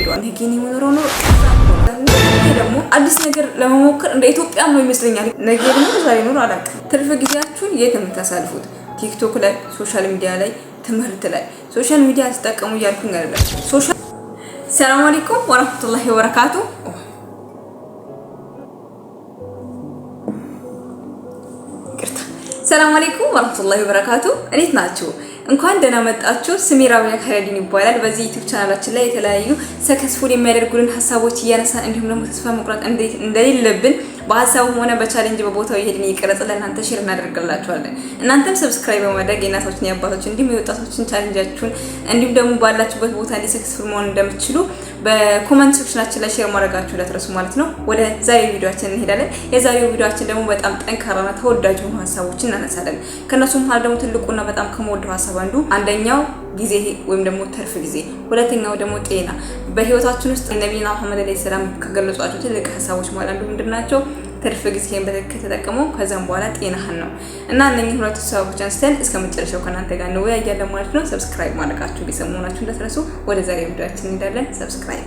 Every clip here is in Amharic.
ሄዷል። ነገን የምኖረው ነው ደግሞ አዲስ ነገር ለመሞከር እንደ ኢትዮጵያ ነው ይመስለኛል። ነገ ነው ዛሬ ነው አላውቅም። ትርፍ ጊዜያችሁን የት ነው የምታሳልፉት? ቲክቶክ ላይ፣ ሶሻል ሚዲያ ላይ፣ ትምህርት ላይ። ሶሻል ሚዲያ ተጠቀሙ እያልኩኝ አይደለም። ሰላም አለይኩም ወራህመቱላሂ ወበረካቱ። ሰላም አለይኩም ወራህመቱላሂ ወበረካቱ። እንዴት ናችሁ? እንኳን ደህና መጣችሁ። ስሜ ራቢያ ከረዲን ይባላል። በዚህ ዩቲዩብ ቻናላችን ላይ የተለያዩ ሰክሰስፉል የሚያደርጉልን ሀሳቦች እያነሳን እንዲሁም ደግሞ ተስፋ መቁረጥ እንደሌለብን በሀሳቡም ሆነ በቻሌንጅ በቦታው ይሄድን ይቀርጽ ለእናንተ ሼር እናደርግላችኋለን። እናንተም ሰብስክራይብ በማድረግ የእናቶችን የአባቶችን እንዲሁም የወጣቶችን ቻሌንጃችሁን እንዲሁም ደግሞ ባላችሁበት ቦታ እንዲ ሰክሰስፉል መሆን እንደምትችሉ በኮሜንት ሴክሽናችን ላይ ሼር ማድረጋችሁ እንዳትረሱ ማለት ነው። ወደ ዛሬው ቪዲዮአችን እንሄዳለን። የዛሬው ቪዲዮአችን ደግሞ በጣም ጠንካራና ተወዳጅ የሆኑ ሀሳቦችን እናነሳለን። ከነሱም መሃል ደግሞ ትልቁና በጣም ከመወደው ሀሳብ አንደኛው ጊዜ ወይም ደግሞ ትርፍ ጊዜ፣ ሁለተኛው ደግሞ ጤና። በህይወታችን ውስጥ ነብዩና መሐመድ አለይሂ ሰላም ከገለጿቸው ትልቅ ሀሳቦች ማለት አንዱ ምንድናቸው? ትርፍ ጊዜን በትክክል ተጠቅሞ ከዛም በኋላ ጤናህን ነው። እና እነኚህ ሁለት ሀሳቦች አንስተን እስከ መጨረሻው ከናንተ ጋር እንወያያለን ማለት ነው። ሰብስክራይብ ማድረጋችሁ ቤተሰብ መሆናችሁ እንዳትረሱ። ወደ ዛሬው ቪዲዮአችን እንሄዳለን። ሰብስክራይብ።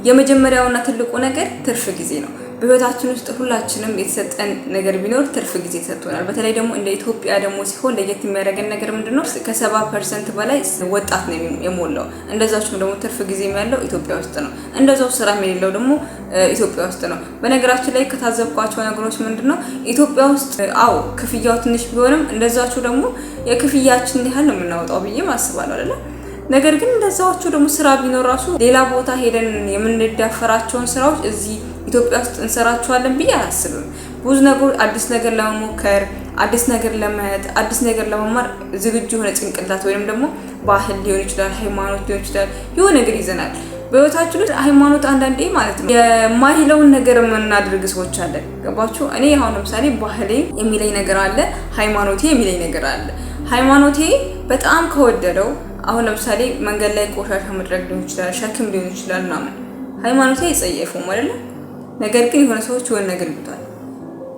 የመጀመሪያውና ትልቁ ነገር ትርፍ ጊዜ ነው። በህይወታችን ውስጥ ሁላችንም የተሰጠን ነገር ቢኖር ትርፍ ጊዜ ተሰጥቶናል። በተለይ ደግሞ እንደ ኢትዮጵያ ደግሞ ሲሆን ለየት የሚያደርገን ነገር ምንድነው? ከ70% በላይ ወጣት ነው የሞላው። እንደዛውም ደግሞ ትርፍ ጊዜ ያለው ኢትዮጵያ ውስጥ ነው። እንደዛው ስራ የሌለው ደግሞ ኢትዮጵያ ውስጥ ነው። በነገራችን ላይ ከታዘብኳቸው ነገሮች ምንድነው? ኢትዮጵያ ውስጥ ክፍያው ትንሽ ቢሆንም እንደዛቸው ደግሞ የክፍያችን ያህል ነው የምናወጣው ብዬ አስባለሁ አይደል? ነገር ግን እንደዛቸው ደግሞ ስራ ቢኖር ራሱ ሌላ ቦታ ሄደን የምንዳፈራቸውን ስራዎች እዚህ ኢትዮጵያ ውስጥ እንሰራቸዋለን ብዬ አላስብም። ብዙ ነገር አዲስ ነገር ለመሞከር፣ አዲስ ነገር ለማየት፣ አዲስ ነገር ለመማር ዝግጁ የሆነ ጭንቅላት ወይንም ደግሞ ባህል ሊሆን ይችላል፣ ሃይማኖት ሊሆን ይችላል፣ የሆነ ነገር ይዘናል። በህይወታችን ውስጥ ሃይማኖት አንዳንዴ ማለት ነው የማይለውን ነገር የምናደርግ ሰዎች አለን። ገባችሁ? እኔ አሁን ለምሳሌ ባህሌ የሚለኝ ነገር አለ፣ ሃይማኖቴ የሚለኝ ነገር አለ። ሃይማኖቴ በጣም ከወደደው አሁን ለምሳሌ መንገድ ላይ ቆሻሻ መድረግ ሊሆን ይችላል፣ ሸክም ሊሆን ይችላል ምናምን ሃይማኖቴ አይጸየፈውም አይደል? ነገር ግን የሆነ ሰዎች የሆነ ነገር ይሉታል።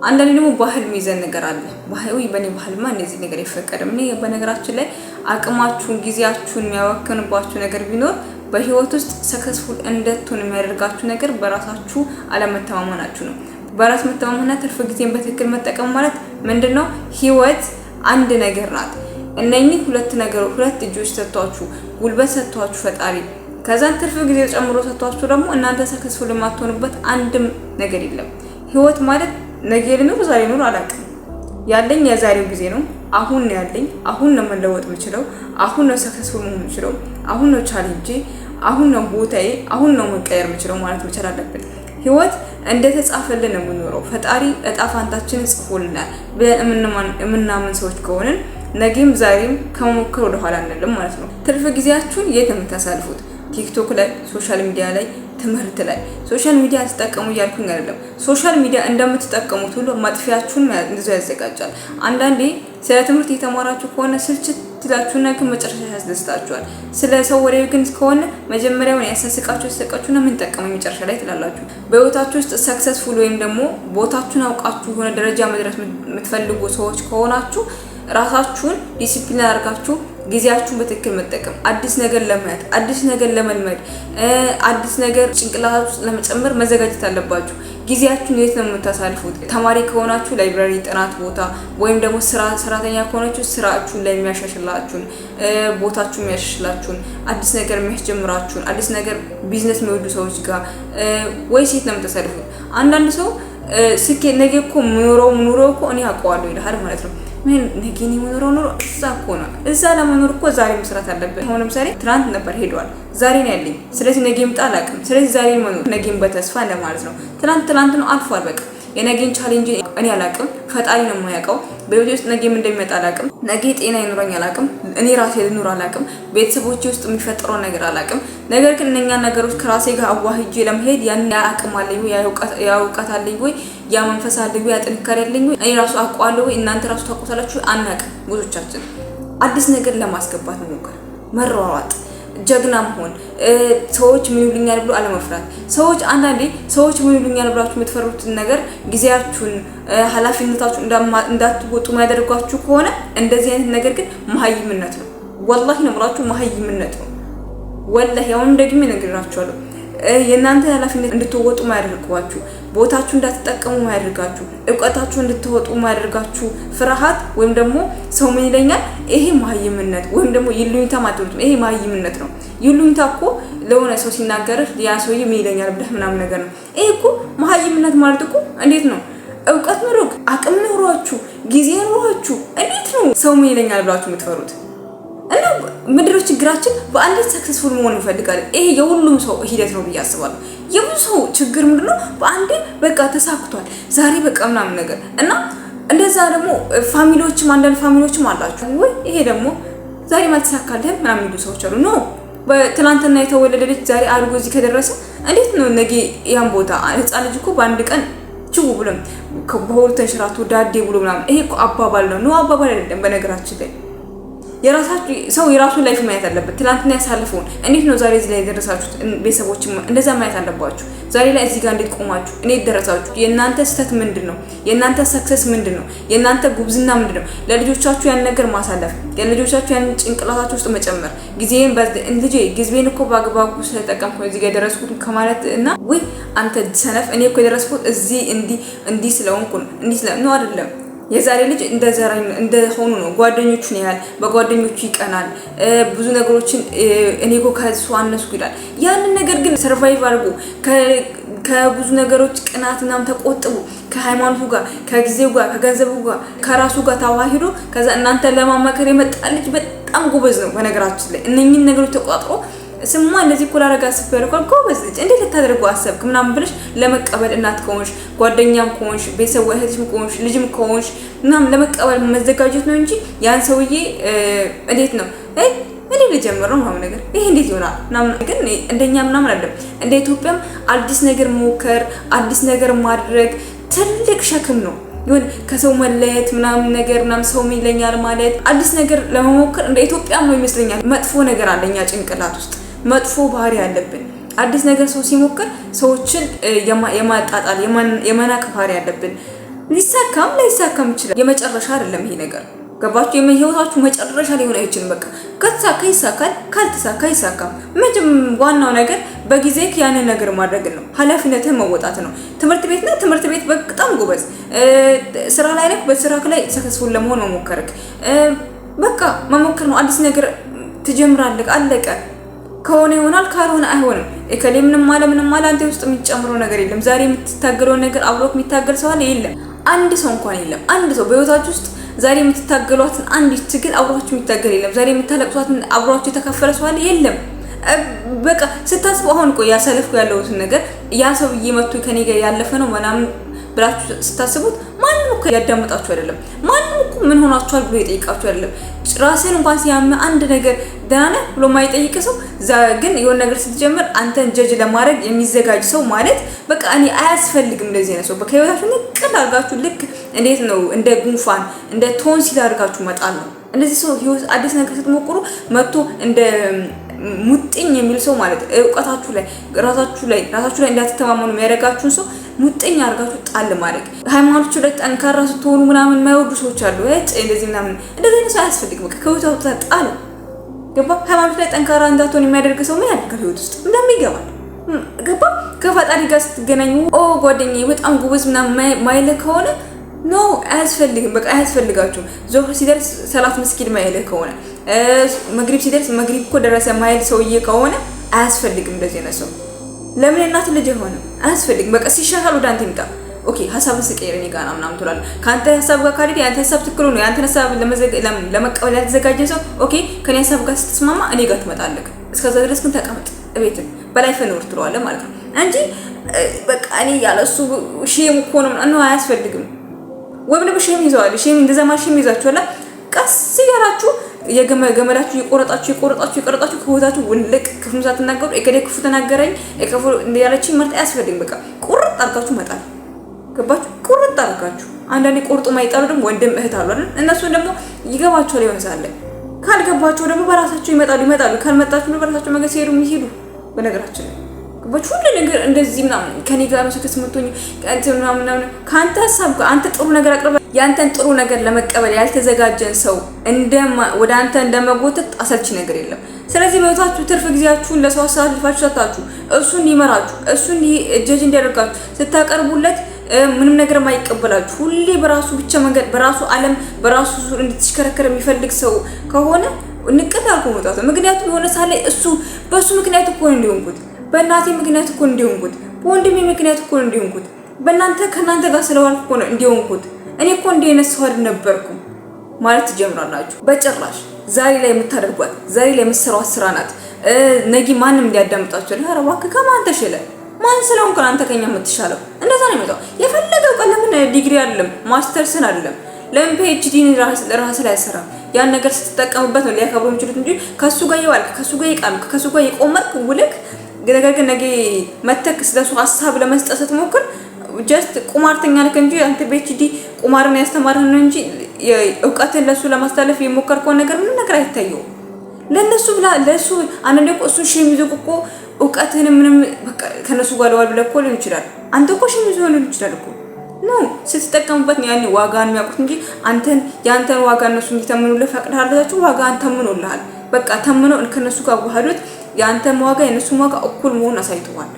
አንዳንዴ ደግሞ ባህል የሚይዘን ነገር አለ። ባህል በኔ ባህልማ እንደዚህ ነገር አይፈቀድም። እኔ በነገራችን ላይ አቅማችሁን ጊዜያችሁን የሚያወክንባችሁ ነገር ቢኖር በህይወት ውስጥ ሰክሰስፉል እንድትሆኑ የሚያደርጋችሁ ነገር በራሳችሁ አለመተማመናችሁ ነው። በራስ መተማመንና ትርፍ ጊዜን በትክክል መጠቀም ማለት ምንድነው? ህይወት አንድ ነገር ናት። እነኚህ ሁለት ነገሮች ሁለት እጆች ሰጥቷችሁ ጉልበት ሰጥቷችሁ ፈጣሪ ከዛን ትርፍ ጊዜ ጨምሮ ሰጥቷችሁ ደግሞ እናንተ ሰክሰስፉል የማትሆኑበት አንድም ነገር የለም። ህይወት ማለት ነገ ልኑር ዛሬ ልኑር አላውቅም። ያለኝ የዛሬው ጊዜ ነው። አሁን ነው ያለኝ። አሁን ነው መለወጥ የምችለው። አሁን ነው ሰክሰስፉል መሆን የምችለው። አሁን ነው ቻሌንጅ፣ አሁን ነው ቦታዬ፣ አሁን ነው መቀየር የምችለው ማለት መቻል አለብን። ህይወት እንደተጻፈልን ነው የምንኖረው። ፈጣሪ እጣ ፋንታችንን ጽፎልናል ብለን የምናምን ሰዎች ከሆንን ነገም ዛሬም ከመሞከር ወደ ኋላ አንልም ማለት ነው። ትርፍ ጊዜያችሁን የት ነው የምታሳልፉት? ቲክቶክ ላይ፣ ሶሻል ሚዲያ ላይ፣ ትምህርት ላይ። ሶሻል ሚዲያ ተጠቀሙ እያልኩኝ አይደለም። ሶሻል ሚዲያ እንደምትጠቀሙት ሁሉ ማጥፊያችሁን እንደዛ ያዘጋጃል። አንዳንዴ ስለ ትምህርት የተማራችሁ ከሆነ ስልችት ትላችሁና ግን መጨረሻ ያስደስታችኋል። ስለ ሰው ወሬ ግን ከሆነ መጀመሪያውን ያሳስቃችሁና ምን ጠቀመኝ መጨረሻ ላይ ትላላችሁ። በህይወታችሁ ውስጥ ሰክሰስፉል ወይም ደግሞ ቦታችሁን አውቃችሁ የሆነ ደረጃ መድረስ የምትፈልጉ ሰዎች ከሆናችሁ ራሳችሁን ዲሲፕሊን አድርጋችሁ ጊዜያችሁን በትክክል መጠቀም፣ አዲስ ነገር ለማየት፣ አዲስ ነገር ለመልመድ፣ አዲስ ነገር ጭንቅላታችሁ ለመጨመር መዘጋጀት አለባችሁ። ጊዜያችሁን የት ነው የምታሳልፉት? ተማሪ ከሆናችሁ ላይብራሪ፣ ጥናት ቦታ ወይም ደግሞ ሰራተኛ ከሆናችሁ ስራችሁን ላይ የሚያሻሽላችሁን፣ ቦታችሁን የሚያሻሽላችሁን፣ አዲስ ነገር የሚያስጀምራችሁን፣ አዲስ ነገር ቢዝነስ የሚወዱ ሰዎች ጋር ወይስ የት ነው የምታሳልፉት? አንዳንድ ሰው ስኬት ነገ እኮ ኑሮ እኮ እኔ አውቀዋለሁ ይልሃል ማለት ነው። ምን ነገን የምኖረው ኑሮ እዛ እኮ ነው። እዛ ለመኖር እኮ ዛሬ መስራት አለብን። አሁን ለምሳሌ ትናንት ነበር ሄዷል፣ ዛሬ ነው ያለኝ። ስለዚህ ነገም ጣል አቅም። ስለዚህ ዛሬ መኖር ነገም በተስፋ እንደማለት ነው። ትናንት ነው አልፏል። በቃ የነገን ቻሌንጅ እኔ አላቅም፣ ፈጣሪ ነው የማያውቀው። በህይወቴ ውስጥ ነገም እንደሚመጣ አላቅም። ነገ ጤና ይኖረኝ አላቅም። እኔ ራሴ ልኑር አላቅም። ቤተሰቦቼ ውስጥ የሚፈጠረው ነገር አላቅም። ነገር ግን እነኛ ነገሮች ከራሴ ጋር አዋህጄ ለመሄድ ያን አቅም አለኝ ወይ ያ እውቀት አለኝ ወይ ያ መንፈስ አለኝ ወይ ያ ጥንካሬ አለኝ ወይ እኔ ራሱ አውቀዋለሁ ወይ እናንተ ራሱ ታውቁታላችሁ? አናቅም። ብዙዎቻችን አዲስ ነገር ለማስገባት መሞከር፣ መሯሯጥ፣ ጀግና መሆን፣ ሰዎች ምን ይሉኛል ብሎ አለመፍራት። ሰዎች አንዳንዴ ሰዎች ምን ይሉኛል ብላችሁ የምትፈሩትን ነገር ጊዜያችሁን ኃላፊነታችሁ እንዳትወጡ የሚያደርጓችሁ ከሆነ እንደዚህ አይነት ነገር ግን መሀይምነት ነው። ወላሂ ነው ብላችሁ መሀይምነት ነው። ወላሂ አሁን ደግሜ እነግራችኋለሁ። የእናንተ ኃላፊነት እንድትወጡ ማያደርጓችሁ፣ ቦታችሁ እንዳትጠቀሙ ማያደርጋችሁ፣ እውቀታችሁ እንድትወጡ ማያደርጋችሁ ፍርሃት ወይም ደግሞ ሰው ምን ይለኛል ይሄ መሀይምነት ወይም ደግሞ ይሉኝታ ማለት ነው። ይሄ መሀይምነት ነው። ይሉኝታ እኮ ለሆነ ሰው ሲናገርህ ያ ሰውዬ ምን ይለኛል ብለህ ምናምን ነገር ነው። ይሄ እኮ መሀይምነት ማለት እኮ እንዴት ነው እውቀት ኖሮክ አቅም ኖሯችሁ ጊዜ ኖሯችሁ እንዴት ነው ሰው ምን ይለኛል ብላችሁ የምትፈሩት? እና ምድር ችግራችን በአንድ ሰክሰስፉል መሆን እንፈልጋለን። ይሄ የሁሉም ሰው ሂደት ነው ብዬ አስባለሁ። የብዙ ሰው ችግር ምንድነው በአንዴ በቃ ተሳክቷል ዛሬ በቃ ምናምን ነገር እና እንደዛ ደግሞ ፋሚሊዎችም አንዳንድ ፋሚሊዎችም አላችሁ ወይ ይሄ ደግሞ ዛሬ ማልተሳካልህ ምናምን የሚሉ ሰዎች አሉ። ኖ በትናንትና የተወለደ ልጅ ዛሬ አድጎ እዚህ ከደረሰ እንዴት ነው ነገ ያን ቦታ ህፃን ልጅ እኮ በአንድ ቀን ችው ብሎ በሁሉ ተንሽራቶ ዳዴ ብሎ ምናምን ይሄ እኮ አባባል ነው። አባባል አይደለም በነገራችን ላይ የራሳችሁ ሰው የራሱን ላይፍ ማየት አለበት። ትናንትና ያሳለፈውን እንዴት ነው ዛሬ እዚህ ላይ የደረሳችሁት? ቤተሰቦችም እንደዛ ማየት አለባችሁ። ዛሬ ላይ እዚህ ጋር እንዴት ቆማችሁ እንዴት ደረሳችሁ? የእናንተ ስህተት ምንድነው? የእናንተ ሰክሰስ ምንድነው? የእናንተ ጉብዝና ምንድነው? ለልጆቻችሁ ያን ነገር ማሳለፍ፣ ለልጆቻችሁ ያን ጭንቅላታችሁ ውስጥ መጨመር፣ ጊዜን ልጄ ጊዜን እኮ በአግባቡ ስለተጠቀምኩ እዚህ ጋር የደረስኩት ከማለት እና ወይ አንተ ሰነፍ እኔ እኮ የደረስኩት እዚህ እንዲህ ስለሆንኩ ነው እንዲህ ነው አይደለም። የዛሬ ልጅ እንደሆኑ ነው ጓደኞቹን ያያል፣ በጓደኞቹ ይቀናል፣ ብዙ ነገሮችን እኔ እኮ ከሱ አነስኩ ይላል። ያንን ነገር ግን ሰርቫይቭ አድርጎ ከብዙ ነገሮች ቅናትናም ተቆጥቡ ከሃይማኖቱ ጋር ከጊዜው ጋር ከገንዘቡ ጋር ከራሱ ጋር ተዋሂዶ ከዛ እናንተ ለማማከር የመጣ ልጅ በጣም ጎበዝ ነው። በነገራችን ላይ እነኚህን ነገሮች ተቋጥሮ ስማ እንደዚህ እኮ ላደርግ አስቤያለሁ እኮ ጎበዝ ልጅ እንዴት ልታደርገው አሰብክ ምናምን ብለሽ ለመቀበል እናት ከሆንሽ ጓደኛም ከሆንሽ ቤተሰብ እህትም ከሆንሽ ልጅም ከሆንሽ ምናምን ለመቀበል መዘጋጀት ነው እንጂ ያን ሰውዬ እንዴት ነው እኔ ልጀምር ነው ምናምን ነገር ይሄ እንዴት ይሆናል ምናምን ግን እንደኛ ምናምን አይደለም። እንደ ኢትዮጵያም አዲስ ነገር መሞከር አዲስ ነገር ማድረግ ትልቅ ሸክም ነው። ይሁን ከሰው መለየት ምናምን ነገር ምናምን ሰው ይለኛል ማለት አዲስ ነገር ለመሞከር እንደ ኢትዮጵያ ነው ይመስለኛል። መጥፎ ነገር አለኛ ጭንቅላት ውስጥ መጥፎ ባህሪ ያለብን አዲስ ነገር ሰው ሲሞክር ሰዎችን የማጣጣል የመናቅ ባህሪ ያለብን። ሊሳካም ላይሳካም ይችላል። የመጨረሻ አይደለም ይሄ ነገር ገባችሁ? የህይወታችሁ መጨረሻ ሊሆን አይችልም። በቃ ከተሳካ ይሳካል፣ ካልተሳካ ይሳካም። ዋናው ነገር በጊዜ ያንን ነገር ማድረግ ነው። ኃላፊነትን መወጣት ነው። ትምህርት ቤት በጣም ጎበዝ ስራ ላይ ነህ፣ በስራ ላይ ሰክሰስፉል ለመሆን መሞከርክ በቃ መሞከር ነው። አዲስ ነገር ትጀምራለህ፣ አለቀ። ከሆነ ይሆናል፣ ካልሆነ አይሆንም። እከሌ ምንም አለ አንተ ውስጥ የሚጨምረው ነገር የለም። ዛሬ የምትታገለው ነገር አብሮክ የሚታገል ሰው አለ የለም። አንድ ሰው እንኳን የለም። አንድ ሰው በህይወታችሁ ውስጥ ዛሬ የምትታገሏትን አንዲት ትግል አብሯችሁ የሚታገል የለም። ዛሬ የምታለቅሷትን አብሯችሁ የተካፈለ ሰው አለ የለም። በቃ ስታስቡ አሁን ቆይ ያሳለፍኩ ያለሁትን ነገር ያ ሰውዬ መጥቶ ከኔ ጋር ያለፈ ነው ምናምን ብላችሁ ስታስቡት ማንም እኮ ያዳምጣችሁ አይደለም። ማንም እኮ ምን ሆናችኋል ብሎ ይጠይቃችሁ አይደለም። ራስን እንኳን ሲያም አንድ ነገር ደህና ነህ ብሎ ማይጠይቅ ሰው ግን የሆነ ነገር ስትጀምር አንተን ጀጅ ለማድረግ የሚዘጋጅ ሰው ማለት በቃ እኔ አያስፈልግም እንደዚህ ነው ሰው። በከህይወታችሁ ንቅል አድርጋችሁ ልክ እንዴት ነው እንደ ጉንፋን እንደ ቶንሲል አድርጋችሁ መጣል ነው። እንደዚህ ሰው ህይወት አዲስ ነገር ስትሞክሩ መጥቶ እንደ ሙጥኝ የሚል ሰው ማለት እውቀታችሁ ላይ ራሳችሁ ላይ እንዳትተማመኑ የሚያደርጋችሁን ሰው ሙጥኝ አድርጋችሁ ጣል ማድረግ። ሃይማኖታችሁ ላይ ጠንካራ ስትሆኑ ምናምን የማይወዱ ሰዎች አሉ። እንደዚህ ምናምን እንደዚህ ነው ሰው አያስፈልግም። በቃ ከህይወት ጣል ገባ። ሃይማኖት ላይ ጠንካራ እንዳትሆን የሚያደርግ ሰው ምን ያደርጋል? ህይወት ውስጥ እንደሚገባ ገባ። ከፈጣሪ ጋር ስትገናኙ ጓደኛዬ በጣም ጎበዝ ምናምን ማይለ ከሆነ ኖ አያስፈልግም። በቃ አያስፈልጋችሁም። ዞህር ሲደርስ ሰላት መስጊድ ማይለ ከሆነ መግሪብ ሲደርስ መግሪብ እኮ ደረሰ ማይል ሰውዬ ከሆነ አያስፈልግም። እንደዚህ ነው ሰው ለምን እናት ልጅ ሆነ አያስፈልግም። በቃ ሲሻሻል ወደ አንተ ይምጣ። ኦኬ ሐሳብን ስቀይር እኔ ጋር ምናምን ትላለህ። ካንተ ሐሳብ ጋር ካለዲ ያንተ ሐሳብ ትክክል ነው። ያንተ ሐሳብ ለመቀበል ያልተዘጋጀ ሰው ኦኬ ከኔ ሐሳብ ጋር ስትስማማ እኔ ጋር ትመጣለህ። እስከዛ ድረስ ግን ተቀመጥ እቤት በላይፍ ኖር ትለዋለህ ማለት ነው እንጂ በቃ እኔ ያለሱ ሼም እኮ ነው አያስፈልግም። ወይም ደግሞ ሼም ይዘዋል። ሼም እንደዛ ማሽም ይዛችኋል። ቀስ ያላችሁ የገመዳችሁ የቆረጣችሁ ከህይወታችሁ ውልቅ ክፉ ሳትናገሩ እከሌ ክፉ ተናገረኝ እከፉ ያለችኝ መርጣ አያስፈልግም። በቃ ቁርጥ አድርጋችሁ መጣል ገባችሁ? ቁርጥ አድርጋችሁ አንዳንዴ ቆርጦ ማይጣሉ ደግሞ ወንድም እህት አሉ አይደል? እነሱ ደግሞ ይገባቸዋል የሆነ ሳለ ካልገባቸው ደግሞ በራሳቸው ይመጣሉ። ካልመጣችሁ ነው በራሳቸው መንገድ ሲሄዱ የሚሄዱ በነገራችን ላይ ገባችሁ? ሁሉ ነገር እንደዚህ ምናምን ከኔ ጋር ነው ተስመቶኝ ምናምን ካንተ ሐሳብ ጋር አንተ ጥሩ ነገር አቅርበ ያንተን ጥሩ ነገር ለመቀበል ያልተዘጋጀን ሰው ወደ አንተ እንደመጎተት አሰልቺ ነገር የለም። ስለዚህ በህይወታችሁ ትርፍ ጊዜያችሁን ለሰው አሳልፋችሁ ሰጣችሁ እሱን ሊመራችሁ እሱን ጀጅ እንዲያደርጋችሁ ስታቀርቡለት ምንም ነገር ማይቀበላችሁ ሁሌ በራሱ ብቻ መንገድ በራሱ ዓለም በራሱ ዙር እንድትሽከረከር የሚፈልግ ሰው ከሆነ ንቀት አልኩ መጣው። ምክንያቱም የሆነ ሳለ እሱ በሱ ምክንያት እኮ ነው እንዲሆንኩት፣ በእናቴ ምክንያት እኮ እንዲሆንኩት፣ በወንድሜ ምክንያት እኮ ነው እንዲሆንኩት፣ ከእናንተ ጋር ስለዋልኩ እኮ ነው እንዲሆንኩት፣ እኔ እኮ እንዲህ አይነት ሰው አይደነበርኩም ማለት ትጀምራላችሁ። በጭራሽ ዛሬ ላይ የምታደርጓት ዛሬ ላይ የምትሰሯት ስራ ናት ነገ ማንም ሊያዳምጣችሁ ኧረ እባክህ ከማን ተሽለ ማን ስለሆንክ አንተ ከኛ የምትሻለው እንደዛ ነው የሚመጣው። የፈለገው ቀለምን ዲግሪ አይደለም ማስተርስን አይደለም ለምን ፒኤችዲን ራስ ላይ ያሰራ ያን ነገር ስትጠቀምበት ነው ሊያከብሩ የሚችሉት እንጂ ከሱ ጋር ይዋልክ ከሱ ጋር ይቃልክ ከሱ ጋር ይቆመርክ ውልክ ነገር ግን ነገ መተክ ስለሱ ሐሳብ ለመስጠት ስትሞክር ጀስት ቁማርተኛ ነህ እንጂ አንተ ፒኤችዲ ቁማርን ያስተማርህ ነው እንጂ እውቀትን ለሱ ለማስተላለፍ የሞከርከው ነገር ምንም ነገር አይታየው። ለነሱ ብላ ለሱ አንዴ እኮ እሱ ሺህ እኮ እውቀትን ምንም በቃ ከነሱ ጋር ለዋል ብለህ እኮ ሊሆን ይችላል። አንተ እኮ ሺህ ሊሆን ይችላል እኮ ነው ስትጠቀምበት ነው ያኔ ዋጋን የሚያውቁት እንጂ አንተን ያንተን ዋጋ እነሱ እንዲተምኑልህ ፈቅደሃላችሁ ዋጋ አንተምኑልሃል። በቃ ተምነው ከነሱ ጋር ዋህዶት ያንተን ዋጋ የነሱን ዋጋ እኩል መሆን አሳይተዋል።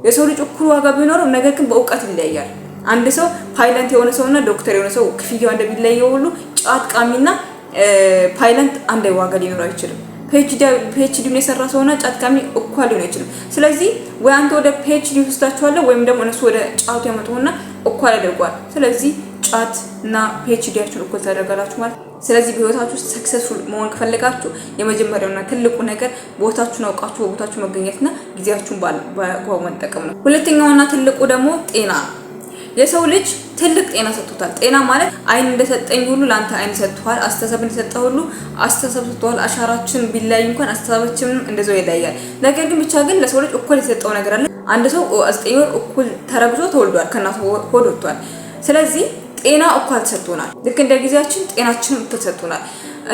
የሰው ልጅ እኩል ዋጋ ቢኖርም ነገር ግን በእውቀት ይለያያል። አንድ ሰው ፓይለንት የሆነ ሰውና ዶክተር የሆነ ሰው ክፍያው እንደሚለየው ሁሉ ጫት ቃሚና ፓይለንት አንድ ዋጋ ሊኖር አይችልም። ፒኤችዲውን የሰራ ሰውና ጫት ቃሚ እኩል ሊሆን አይችልም። ስለዚህ ወይ አንተ ወደ ፒኤችዲ ውስጣችኋለሁ ወይም ደግሞ እነሱ ወደ ጫቱ ያመጡና እኩል ያደርጓል። ስለዚህ ጫት እና ፒኤችዲያችሁን እኩል ታደርጋላችሁ ማለት። ስለዚህ በህይወታችሁ ውስጥ ሰክሰስፉል መሆን ከፈለጋችሁ የመጀመሪያውና ትልቁ ነገር ቦታችሁን አውቃችሁ በቦታችሁ መገኘትና ጊዜያችሁን በአግባቡ መጠቀም ነው። ሁለተኛውና ትልቁ ደግሞ ጤና ነው። የሰው ልጅ ትልቅ ጤና ሰጥቶታል። ጤና ማለት አይን እንደሰጠኝ ሁሉ ላንተ አይን ሰጥቷል። አስተሳሰብ እንደሰጠው ሁሉ አስተሳሰብ ሰጥቷል። አሻራችን ቢለያይ እንኳን አስተሳሰባችንም እንደዛው ይለያያል። ነገር ግን ብቻ ግን ለሰው ልጅ እኩል የተሰጠው ነገር አለ። አንድ ሰው 9 ወር እኩል ተረግዞ ተወልዷል፣ ከእናቱ ሆድ ወጥቷል። ስለዚህ ጤና እኩል ተሰጥቶናል። ልክ እንደ ጊዜያችን ጤናችንም ተሰጥቶናል።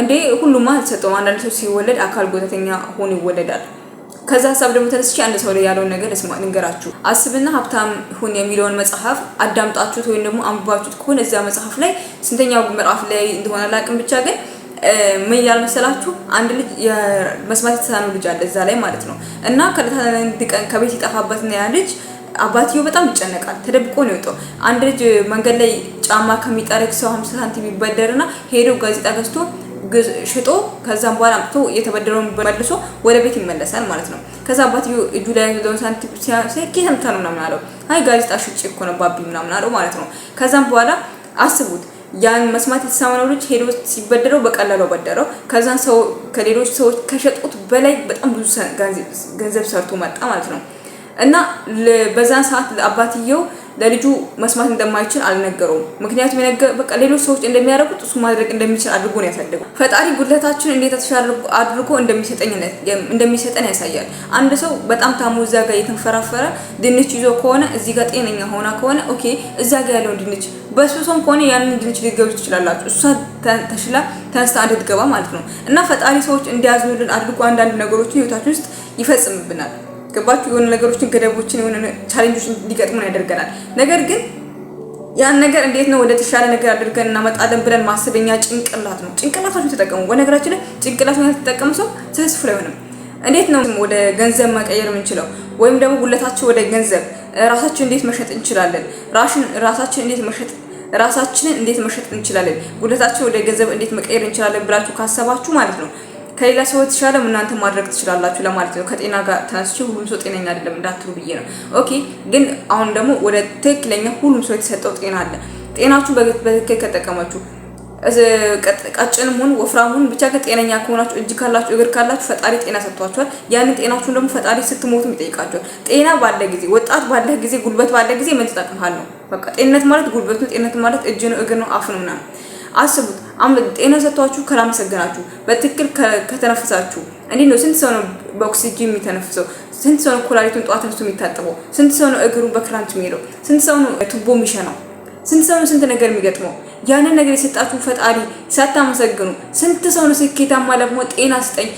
እንዴ ሁሉማ ተሰጥቷል። አንዳንድ ሰው ሲወለድ አካል ጉዳተኛ ሆኖ ይወለዳል። ከዛ ሐሳብ ደግሞ ተነስቼ አንድ ሰው ላይ ያለውን ነገር ልንገራችሁ። አስብና ሀብታም ሁን የሚለውን መጽሐፍ አዳምጣችሁት ወይም ደግሞ አንብባችሁት ከሆነ እዚያ መጽሐፍ ላይ ስንተኛው ምዕራፍ ላይ እንደሆነ አላውቅም፣ ብቻ ግን ምን ይላል መሰላችሁ? አንድ ልጅ መስማት የተሳነው ልጅ አለ እዛ ላይ ማለት ነው። እና ከለታን ቀን ከቤት ይጠፋበትና ያ ልጅ አባትየው በጣም ይጨነቃል። ተደብቆ ነው የወጣው። አንድ ልጅ መንገድ ላይ ጫማ ከሚጠረግ ሰው 50 ሳንቲም ይበደርና ሄዶ ጋዜጣ ገዝቶ ሽጦ ከዛም በኋላ አምጥቶ የተበደረውን መልሶ ወደ ቤት ይመለሳል ማለት ነው። ከዛ አባትየው እጁ ላይ ያለውን ሳንቲም ሲያሰኪ ተምታኑ ምናምን አለው። አይ ጋዜጣ ሽጬ እኮ ነው ባቢ ምናምን አለው ማለት ነው። ከዛም በኋላ አስቡት ያን መስማት የተሳነው ልጅ ሄዶ ሲበደረው በቀላሉ በደረው። ከዛን ሰው ከሌሎች ሰዎች ከሸጡት በላይ በጣም ብዙ ገንዘብ ሰርቶ መጣ ማለት ነው። እና በዛን ሰዓት አባትየው ለልጁ መስማት እንደማይችል አልነገረውም። ምክንያቱም በቃ ሌሎች ሰዎች እንደሚያደርጉት እሱ ማድረግ እንደሚችል አድርጎ ነው ያሳደገው። ፈጣሪ ጉድለታችን እንዴት ተሻለ አድርጎ እንደሚሰጠን ያሳያል። አንድ ሰው በጣም ታሞ እዛ ጋር የተንፈራፈረ ድንች ይዞ ከሆነ እዚህ ጋር ጤነኛ ሆና ከሆነ ኦኬ እዛ ጋር ያለው ድንች በስብሶም ከሆነ ያንን ድንች ሊገዙ ትችላላችሁ። እሷ ተሽላ ተነስታ እንድትገባ ማለት ነው። እና ፈጣሪ ሰዎች እንዲያዝኑልን አድርጎ አንዳንድ ነገሮችን ህይወታችን ውስጥ ይፈጽምብናል። ገባችሁ? የሆነ ነገሮችን ገደቦችን የሆነ ቻሌንጆችን ሊገጥሙን ያደርገናል። ነገር ግን ያን ነገር እንዴት ነው ወደ ተሻለ ነገር አድርገን እናመጣለን ብለን ማሰበኛ ጭንቅላት ነው። ጭንቅላታችሁ ተጠቀሙ። በነገራችን ላይ ጭንቅላቱን ያልተጠቀመ ሰው ሰክሰስፉል አይሆንም። እንዴት ነው ወደ ገንዘብ መቀየር የምንችለው? ወይም ደግሞ ጉልበታችን ወደ ገንዘብ ራሳችን እንዴት መሸጥ እንችላለን? ራሳችንን እንዴት መሸጥ እንችላለን? ጉልበታችን ወደ ገንዘብ እንዴት መቀየር እንችላለን ብላችሁ ካሰባችሁ ማለት ነው ከሌላ ሰው የተሻለ እናንተ ማድረግ ትችላላችሁ ለማለት ነው። ከጤና ጋር ተነስቼ ሁሉም ሰው ጤነኛ አይደለም እንዳትሉ ብዬ ነው። ኦኬ ግን አሁን ደግሞ ወደ ትክክለኛ ሁሉም ሰው የተሰጠው ጤና አለ። ጤናችሁን በትክክል ከተጠቀማችሁ ቀጭንም ሆኑ ወፍራም ሆኑ ብቻ ጤነኛ ከሆናችሁ እጅ ካላችሁ እግር ካላችሁ ፈጣሪ ጤና ሰጥቷችኋል። ያንን ጤናችሁን ደግሞ ፈጣሪ ስትሞቱም ይጠይቃችኋል። ጤና ባለ ጊዜ ወጣት ባለ ጊዜ ጉልበት ባለ ጊዜ ምን ተጠቅመሃል ነው። በቃ ጤንነት ማለት ጉልበት ነው። ጤንነት ማለት እጅ ነው፣ እግር ነው፣ አፍ ነው ምናምን። አስቡት ጤና ሰጥቷችሁ ካላመሰገናችሁ በትክክል ከተነፈሳችሁ እንዴት ነው? ስንት ሰው ነው በኦክሲጅን የሚተነፍሰው? ስንት ሰው ነው ኩላሊቱን ጧት ተነስቶ የሚታጠበው? ስንት ሰው ነው እግሩን በክራንች የሚሄደው? ስንት ሰው ነው ቱቦ የሚሸናው? ስንት ሰው ነው ስንት ነገር የሚገጥመው? ያንን ነገር የሰጣችሁ ፈጣሪ ሳታመሰግኑ ስንት ሰው ነው ስኬታማ ለመሆን ጤና ስጠኝ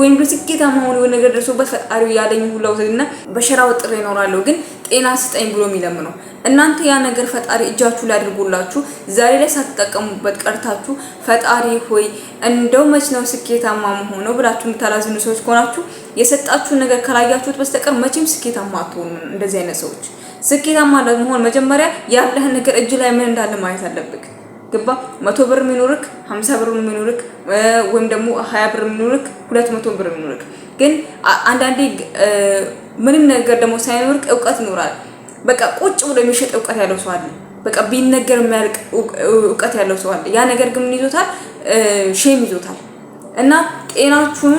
ወይም ስኬታማ ሆኖ ነገር ደርሶበት ፈጣሪው ያለኝ ሁሉ እና በሸራው ጥሬ ይኖራለሁ ግን ጤና ስጠኝ ብሎ የሚለምነው እናንተ ያ ነገር ፈጣሪ እጃችሁ ላይ አድርጎላችሁ ዛሬ ላይ ሳትጠቀሙበት ቀርታችሁ ፈጣሪ ሆይ እንደው መች ነው ስኬታማ መሆነው ብላችሁ የምታላዝኑ ሰዎች ከሆናችሁ የሰጣችሁ ነገር ካላያችሁት በስተቀር መቼም ስኬታማ አትሆኑ። እንደዚህ አይነት ሰዎች ስኬታማ ለመሆን መጀመሪያ ያለህን ነገር እጅ ላይ ምን እንዳለ ማየት አለብህ። ገባ 100 ብር የሚኖርክ 50 ብር የሚኖርክ ወይም ደግሞ 20 ብር የሚኖርክ 200 ብር የሚኖርክ ግን አንዳንዴ ምንም ነገር ደግሞ ሳይኖርክ እውቀት ይኖራል። በቃ ቁጭ ብሎ የሚሸጥ እውቀት ያለው ሰው አለ። በቃ ቢነገር የሚያልቅ እውቀት ያለው ሰው አለ። ያ ነገር ግን ምን ይዞታል? ሼም ይዞታል። እና ጤናችሁን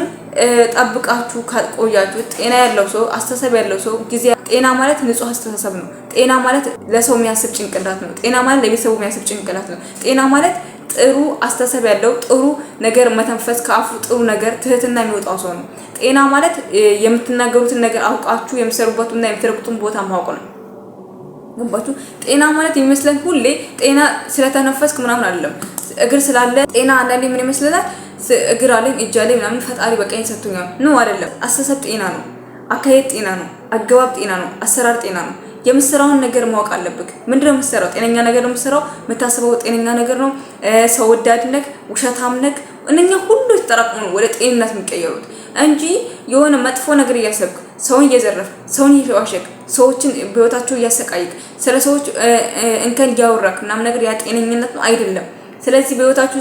ጠብቃችሁ ካልቆያችሁ ጤና ያለው ሰው አስተሳሰብ ያለው ሰው ጊዜ ጤና ማለት ንጹህ አስተሳሰብ ነው። ጤና ማለት ለሰው የሚያስብ ጭንቅላት ነው። ጤና ማለት ለቤተሰቡ የሚያስብ ጭንቅላት ነው። ጤና ማለት ጥሩ አስተሳሰብ ያለው ጥሩ ነገር መተንፈስ ከአፉ ጥሩ ነገር ትህትና የሚወጣው ሰው ነው። ጤና ማለት የምትናገሩትን ነገር አውቃችሁ የምትሰሩበትና የምትረግጡትን ቦታ ማወቅ ነው። ገባችሁ? ጤና ማለት የሚመስለን ሁሌ ጤና ስለተነፈስክ ምናምን አይደለም። እግር ስላለ ጤና አንዳንዴ ምን ይመስለናል? እግር አለኝ እጅ አለኝ ምናምን ፈጣሪ በቀኝ ሰጥቶኛል ነው አይደለም። አስተሳሰብ ጤና ነው። አካሄድ ጤና ነው። አገባብ ጤና ነው። አሰራር ጤና ነው። የምትሰራውን ነገር ማወቅ አለብህ። ምንድነው የምትሰራው? ጤነኛ ነገር ነው የምትሰራው። የምታስበው ጤነኛ ነገር ነው። ሰው ወዳድ ነህ፣ ውሸታም ነህ። እነኛ ሁሉ ተጠራቅሞ ነው ወደ ጤንነት የሚቀየሩት እንጂ የሆነ መጥፎ ነገር እያሰብክ ሰውን እየዘረፍ ሰውን እየዋሸክ ሰዎችን በህይወታቸው እያሰቃይክ ስለ ሰዎች እንከን እያወራክ ምናምን ነገር ያ ጤነኝነት ነው አይደለም። ስለዚህ በህይወታችሁ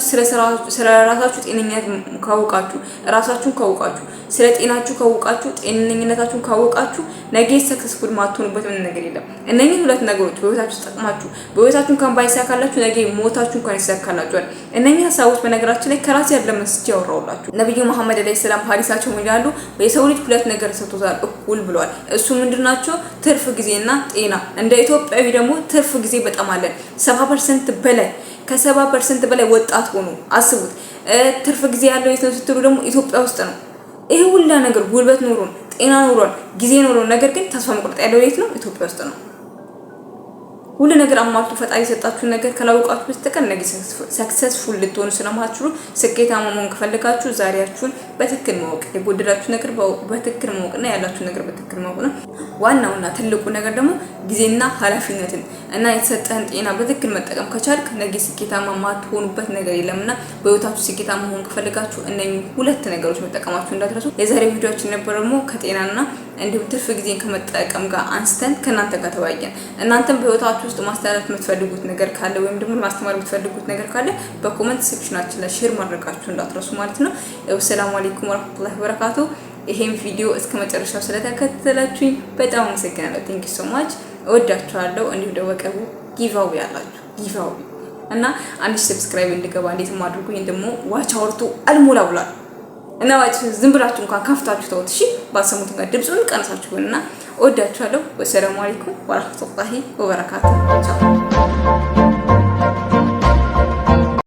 ስለ ራሳችሁ ጤነኝነት ካወቃችሁ ራሳችሁን ካወቃችሁ ስለ ጤናችሁ ካወቃችሁ ጤነኝነታችሁን ካወቃችሁ ነገ ሰክሰስፉል ማትሆኑበት ምን ነገር የለም። እነኚህ ሁለት ነገሮች በህይወታችሁ ተጠቅማችሁ በህይወታችሁ እንኳን ባይሳካላችሁ ነገ ሞታችሁ እንኳን ይሳካላችኋል። እነኚህ ሀሳቦች በነገራችን ላይ ከራስ ያለ መስጭ ያወራውላችሁ ነብዩ መሐመድ አለይሂ ሰላም ሐዲሳቸው ይላሉ የሰው ልጅ ሁለት ነገር ሰጥቶታል እኩል ብለዋል። እሱ ምንድናቸው? ትርፍ ጊዜና ጤና። እንደ ኢትዮጵያዊ ደግሞ ትርፍ ጊዜ በጣም አለን 70% በላይ ከ70% በላይ ወጣት ሆኖ አስቡት። ትርፍ ጊዜ ያለው የት ነው ስትሉ ደግሞ ኢትዮጵያ ውስጥ ነው። ይሄ ሁላ ነገር ጉልበት ኖሮን ጤና ኖሮን ጊዜ ኖሮን ነገር ግን ተስፋ መቁረጥ ያለው የት ነው? ኢትዮጵያ ውስጥ ነው። ሁሉ ነገር አሟልቶ ፈጣሪ የሰጣችሁ ነገር ካላወቃችሁ በስተቀር ነገ ሰክሰስፉል ልትሆኑ ስለማትችሉ ስኬታማ መሆን ከፈለጋችሁ ዛሬያችሁን በትክክል ማወቅ የጎደላችሁ ነገር በትክክል ማወቅና ያላችሁ ነገር በትክክል ማወቅ ነው። ዋናውና ትልቁ ነገር ደግሞ ጊዜና ኃላፊነትን እና የተሰጠህን ጤና በትክክል መጠቀም ከቻልክ ነገ ስኬታማ ማትሆኑበት ነገር የለምና በህይወታችሁ ስኬታማ መሆን ከፈለጋችሁ እነኚህ ሁለት ነገሮች መጠቀማችሁ እንዳትረሱ። የዛሬ ቪዲዮአችን ነበር ደግሞ ከጤናና እንዲሁም ትርፍ ጊዜን ከመጠቀም ጋር አንስተን ከናንተ ጋር ተወያየን። እናንተም በህይወታችሁ ውስጥ ማስተላለፍ የምትፈልጉት ነገር ካለ ወይም ደግሞ ማስተማር የምትፈልጉት ነገር ካለ በኮሜንት ሴክሽናችን ላይ ሼር ማድረጋችሁ እንዳትረሱ ማለት ነው። ሰላም አለይኩም ወራህመቱላሂ ወበረካቱ። ይሄን ቪዲዮ እስከ መጨረሻው ስለተከታተላችሁኝ በጣም አመሰግናለሁ። ቴንክ ዩ ሶ ማች። እወዳችኋለሁ። እንዲሁም ደግሞ በቅርቡ ጊቫዌ ያላችሁ ጊቫዌ እና አንድ ሰብስክራይብ እንድገባ እንዴት ማድረጉ ይሄን ደግሞ ዋች አውርቶ አልሞላ ብሏል እና ዋች ዝም ብላችሁ እንኳን ከፍታችሁ ተውት። እሺ ባሰሙት ጋር ድምጹን ቀንሳችሁና እወዳችኋለሁ። ወሰላሙ አለይኩም ወራህመቱላሂ ወበረካቱ። ቻው